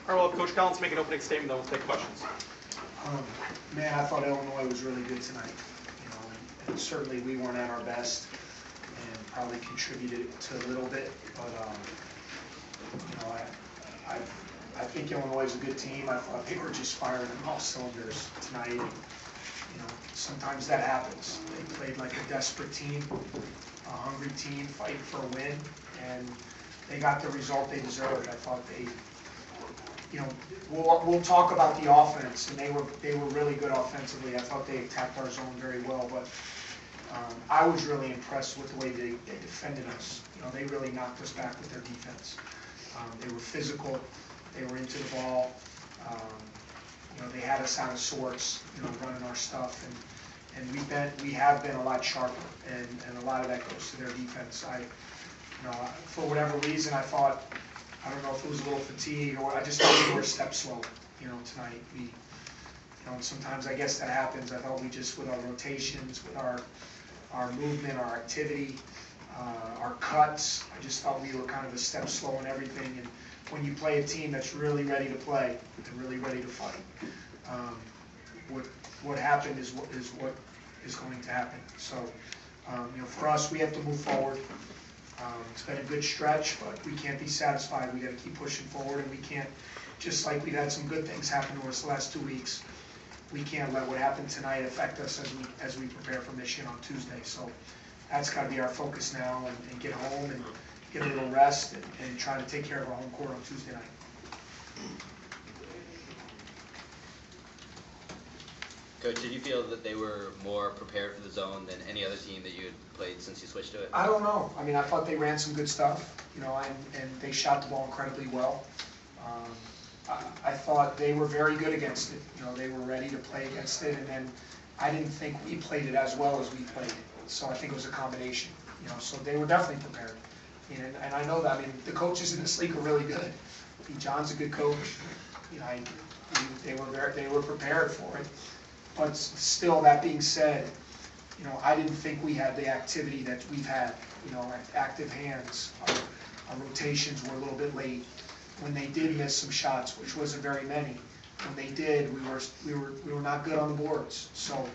All right, well, Coach Collins make an opening statement, then we'll take questions. Man, I thought Illinois was really good tonight. You know, and certainly we weren't at our best, and probably contributed to a little bit. But you know, I think Illinois is a good team. I thought they were just firing on all cylinders tonight. You know, sometimes that happens. They played like a desperate team, a hungry team, fighting for a win, and they got the result they deserved. I thought they. You know, we'll talk about the offense, and they were really good offensively. I thought they attacked our zone very well, but I was really impressed with the way they defended us. You know, they really knocked us back with their defense. They were physical. They were into the ball. You know, they had us out of sorts. You know, running our stuff, and we have been a lot sharper, and a lot of that goes to their defense. You know, for whatever reason, I thought. I don't know if it was a little fatigue or what. I just thought we were a step slow, you know, tonight. You know, and sometimes I guess that happens. I thought we just, with our rotations, with our movement, our activity, our cuts, I just thought we were kind of a step slow in everything. And when you play a team that's really ready to play and really ready to fight, what happened is what is going to happen. So, you know, for us, we have to move forward. It's been a good stretch, but we can't be satisfied. We got to keep pushing forward, and we can't, just like we've had some good things happen to us the last 2 weeks, we can't let what happened tonight affect us as we prepare for Michigan on Tuesday. So that's got to be our focus now, and get home and get a little rest and try to take care of our home court on Tuesday night. Coach, did you feel that they were more prepared for the zone than any other team that you had played since you switched to it? I don't know. I mean, I thought they ran some good stuff, you know, and they shot the ball incredibly well. I thought they were very good against it. You know, they were ready to play against it, and then I didn't think we played it as well as we played it. So I think it was a combination. You know, so they were definitely prepared. And I know that. I mean, the coaches in this league are really good. I mean, John's a good coach. You know, they were prepared for it. But still, that being said, you know, I didn't think we had the activity that we've had. You know, active hands, our rotations were a little bit late. When they did miss some shots, which wasn't very many, when they did, we were not good on the boards. So,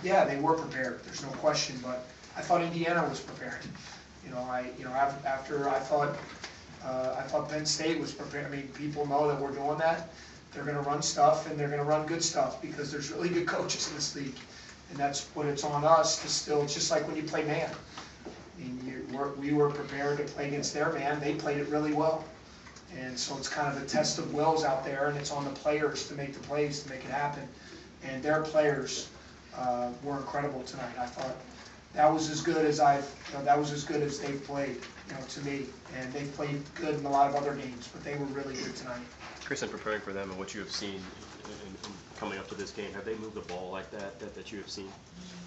yeah, they were prepared. There's no question. But I thought Indiana was prepared. You know, after I thought Penn State was prepared. I mean, people know that we're doing that. They're going to run stuff, and they're going to run good stuff because there's really good coaches in this league. And that's what it's on us to still, just like when you play man. I mean, we were prepared to play against their man. They played it really well. And so it's kind of a test of wills out there, and it's on the players to make the plays, to make it happen. And their players were incredible tonight. I thought that was as good as they've played, you know, to me. And they've played good in a lot of other games, but they were really good tonight. Chris, in preparing for them and what you have seen in coming up to this game, have they moved the ball like that you have seen?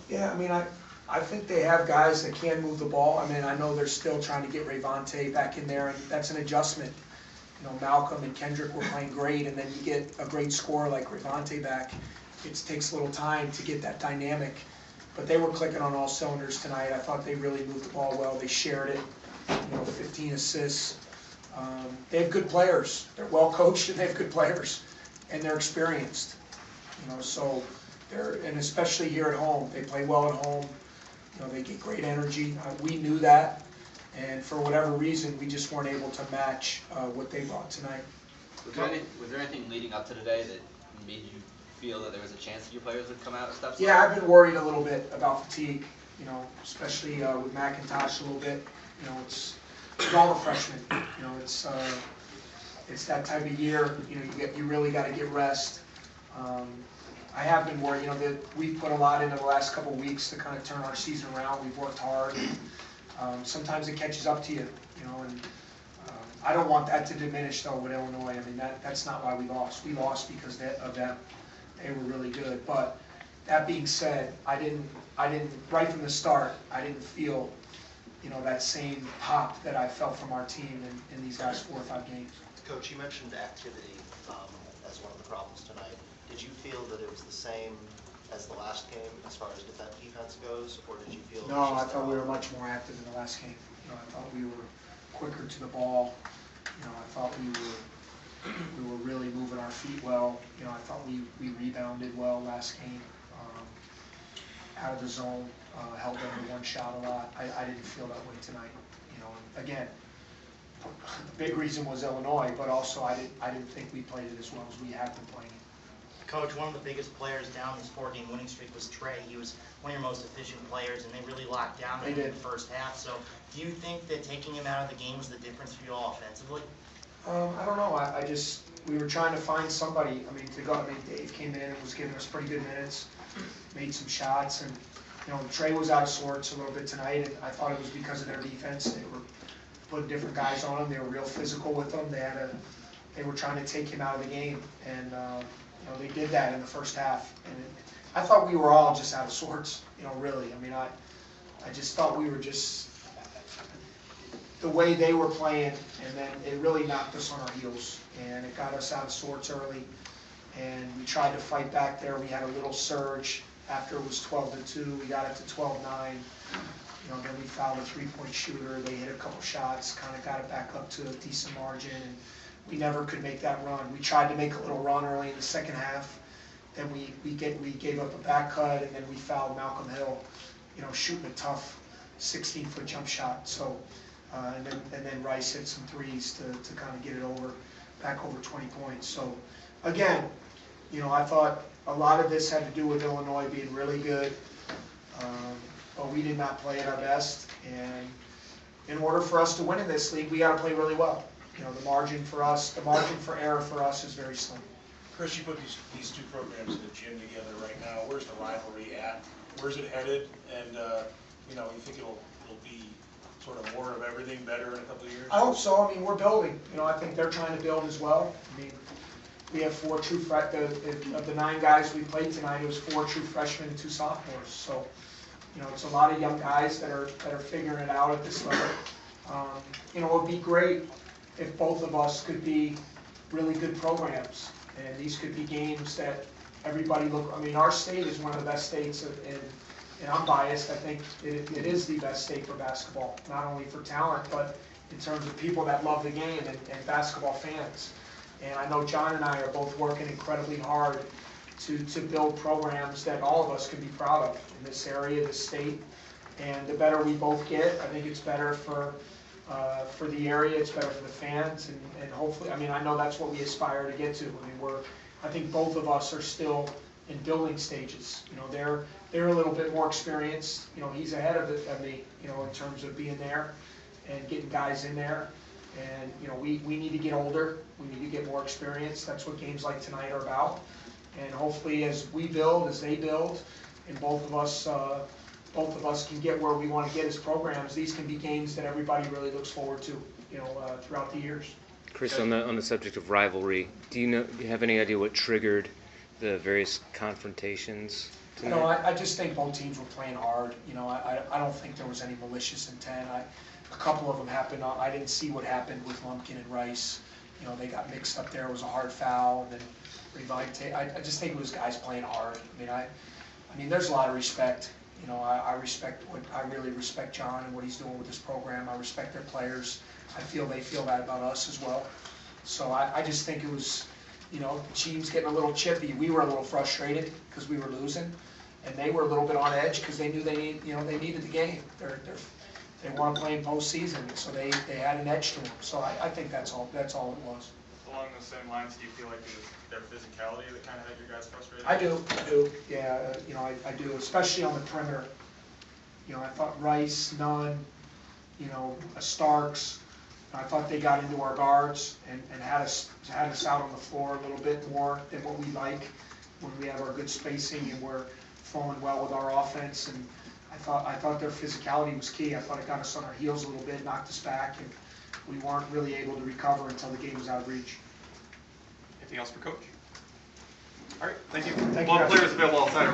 Yeah, I mean, I think they have guys that can move the ball. I mean, I know they're still trying to get Rayvonte back in there, and that's an adjustment. You know, Malcolm and Kendrick were playing great, and then you get a great scorer like Rayvonte back. It takes a little time to get that dynamic. But they were clicking on all cylinders tonight. I thought they really moved the ball well. They shared it, you know, 15 assists. They have good players. They're well coached, and they have good players, and they're experienced. You know, so and especially here at home, they play well at home. You know, they get great energy. We knew that, and for whatever reason, we just weren't able to match what they brought tonight. Was there anything leading up to today that made you feel that there was a chance that your players would come out and stuff? Yeah, I've been worried a little bit about fatigue. You know, especially with McIntosh a little bit. You know, it's all the freshmen. You know, it's that type of year. You know, you really got to get rest. I have been worried. You know, that we've put a lot into the last couple of weeks to kind of turn our season around. We've worked hard. And, sometimes it catches up to you. You know, and I don't want that to diminish though with Illinois. I mean, that's not why we lost. We lost because of them. They were really good. But that being said, I didn't right from the start. I didn't feel, you know, that same pop that I felt from our team in these last 4 or 5 games. Coach, you mentioned activity as one of the problems tonight. Did you feel that it was the same as the last game as far as defense goes, or did you feel? No, I thought we were much more active in the last game. You know, I thought we were quicker to the ball. You know, I thought we were We were really moving our feet well. You know, I thought we rebounded well last game. Out of the zone, held them to one shot a lot. I didn't feel that way tonight. You know, and again, the big reason was Illinois, but also I didn't think we played it as well as we have been playing it. Coach, one of the biggest players down this 4-game winning streak was Trey. He was one of your most efficient players, and they really locked down in the first half. So do you think that taking him out of the game was the difference for you all offensively? I don't know. We were trying to find somebody. I mean, Dave came in and was giving us pretty good minutes, made some shots, and you know, Trey was out of sorts a little bit tonight, and I thought it was because of their defense. They were putting different guys on him. They were real physical with him. They were trying to take him out of the game, and you know, they did that in the first half. And I thought we were all just out of sorts. You know, really. I mean, I just thought we were just the way they were playing, and then it really knocked us on our heels, and it got us out of sorts early, and we tried to fight back there. We had a little surge after it was 12-2. We got it to 12-9. You know, then we fouled a three-point shooter. They hit a couple shots, kind of got it back up to a decent margin, and we never could make that run. We tried to make a little run early in the second half. Then we gave up a back cut, and then we fouled Malcolm Hill, you know, shooting a tough 16-foot jump shot. So. And then Rice hit some threes to kind of get it back over 20 points. So, again, you know, I thought a lot of this had to do with Illinois being really good, but we did not play at our best. And in order for us to win in this league, we got to play really well. You know, the margin for error for us is very slim. Chris, you put these two programs in the gym together right now. Where's the rivalry at? Where's it headed? And you know, you think it'll be sort of more of everything better in a couple of years? I hope so. I mean, we're building. You know, I think they're trying to build as well. I mean, we have 4 true of the 9 guys we played tonight, it was 4 true freshmen and 2 sophomores. So, you know, it's a lot of young guys that are figuring it out at this level. You know, it would be great if both of us could be really good programs, and these could be games that everybody look. I mean, our state is one of the best states and I'm biased, I think it is the best state for basketball, not only for talent, but in terms of people that love the game and basketball fans. And I know John and I are both working incredibly hard to build programs that all of us can be proud of in this area, this state. And the better we both get, I think it's better for the area, it's better for the fans, and hopefully, I mean, I know that's what we aspire to get to. I mean, I think both of us are still in building stages. You know, they're a little bit more experienced. You know, he's ahead of me, you know, in terms of being there and getting guys in there. And, you know, we need to get older. We need to get more experience. That's what games like tonight are about. And hopefully as we build, as they build, and both of us can get where we want to get as programs, these can be games that everybody really looks forward to, you know, throughout the years. Chris, on the subject of rivalry, do you have any idea what triggered the various confrontations tonight? You know, I just think both teams were playing hard. You know, I don't think there was any malicious intent. A couple of them happened. I didn't see what happened with Lumpkin and Rice. You know, they got mixed up there. It was a hard foul, and then Revite. I just think it was guys playing hard. I mean, there's a lot of respect. You know, I really respect John and what he's doing with this program. I respect their players. I feel they feel that about us as well. So I just think it was, you know, the team's getting a little chippy. We were a little frustrated because we were losing, and they were a little bit on edge because they knew they needed the game. They want to play in postseason, so they had an edge to them. So I think that's all it was. Along those same lines, do you feel like it was their physicality that kind of had you guys frustrated? I do. Yeah, you know, I do, especially on the perimeter. You know, I thought Rice, Nunn, you know, Starks. I thought they got into our guards and had us out on the floor a little bit more than what we like when we have our good spacing and we're flowing well with our offense. And I thought their physicality was key. I thought it got us on our heels a little bit, knocked us back, and we weren't really able to recover until the game was out of reach. Anything else for Coach? All right, thank you. Thank you, Well, guys. players available outside.